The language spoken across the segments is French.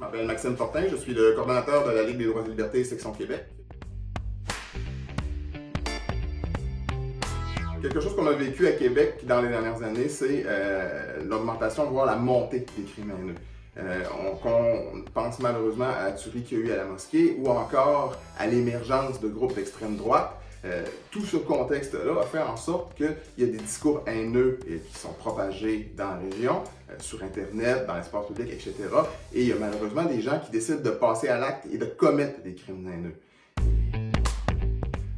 m'appelle Maxime Fortin, je suis le coordonnateur de la Ligue des droits et libertés section Québec. Quelque chose qu'on a vécu à Québec dans les dernières années, c'est l'augmentation, voire la montée des crimes haineux. On pense malheureusement à la tuerie qu'il y a eu à la mosquée ou encore à l'émergence de groupes d'extrême droite. Tout ce contexte-là a fait en sorte qu'il y a des discours haineux qui sont propagés dans la région, sur Internet, dans l'espace public, etc. Et il y a malheureusement des gens qui décident de passer à l'acte et de commettre des crimes haineux.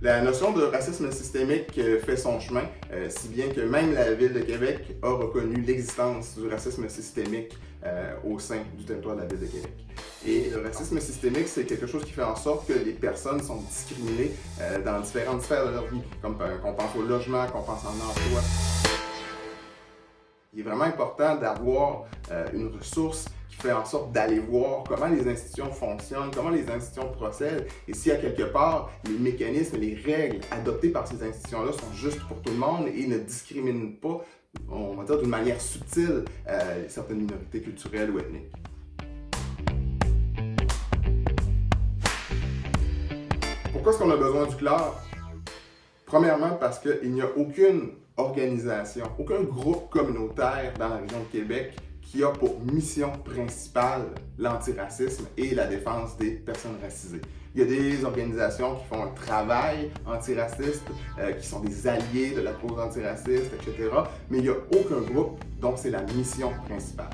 La notion de racisme systémique fait son chemin, si bien que même la Ville de Québec a reconnu l'existence du racisme systémique au sein du territoire de la Ville de Québec. Et le racisme systémique, c'est quelque chose qui fait en sorte que les personnes sont discriminées dans différentes sphères de leur vie, comme qu'on pense au logement, qu'on pense en emploi. Il est vraiment important d'avoir une ressource qui fait en sorte d'aller voir comment les institutions fonctionnent, comment les institutions procèdent, et si à quelque part, les mécanismes et les règles adoptées par ces institutions-là sont justes pour tout le monde et ne discriminent pas, on va dire d'une manière subtile, certaines minorités culturelles ou ethniques. Pourquoi est-ce qu'on a besoin du CLAR? Premièrement, parce qu'il n'y a aucune organisation, aucun groupe communautaire dans la région de Québec qui a pour mission principale l'antiracisme et la défense des personnes racisées. Il y a des organisations qui font un travail antiraciste, qui sont des alliés de la cause antiraciste, etc. Mais il n'y a aucun groupe dont c'est la mission principale.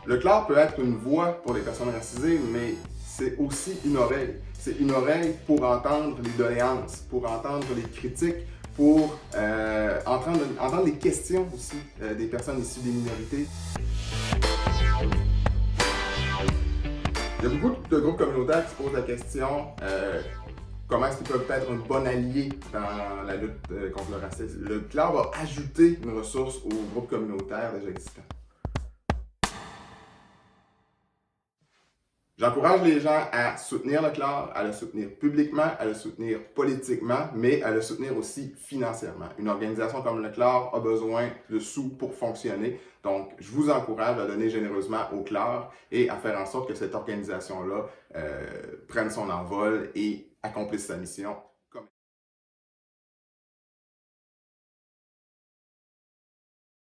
Le CLAR peut être une voix pour les personnes racisées, mais c'est aussi une oreille. C'est une oreille pour entendre les doléances, pour entendre les critiques, pour entendre les questions aussi des personnes issues des minorités. Il y a beaucoup de groupes communautaires qui se posent la question comment est-ce qu'ils peuvent être un bon allié dans la lutte contre le racisme. Le CLAR va ajouter une ressource aux groupes communautaires déjà existants. J'encourage les gens à soutenir le CLAR, à le soutenir publiquement, à le soutenir politiquement, mais à le soutenir aussi financièrement. Une organisation comme le CLAR a besoin de sous pour fonctionner, donc je vous encourage à donner généreusement au CLAR et à faire en sorte que cette organisation-là prenne son envol et accomplisse sa mission.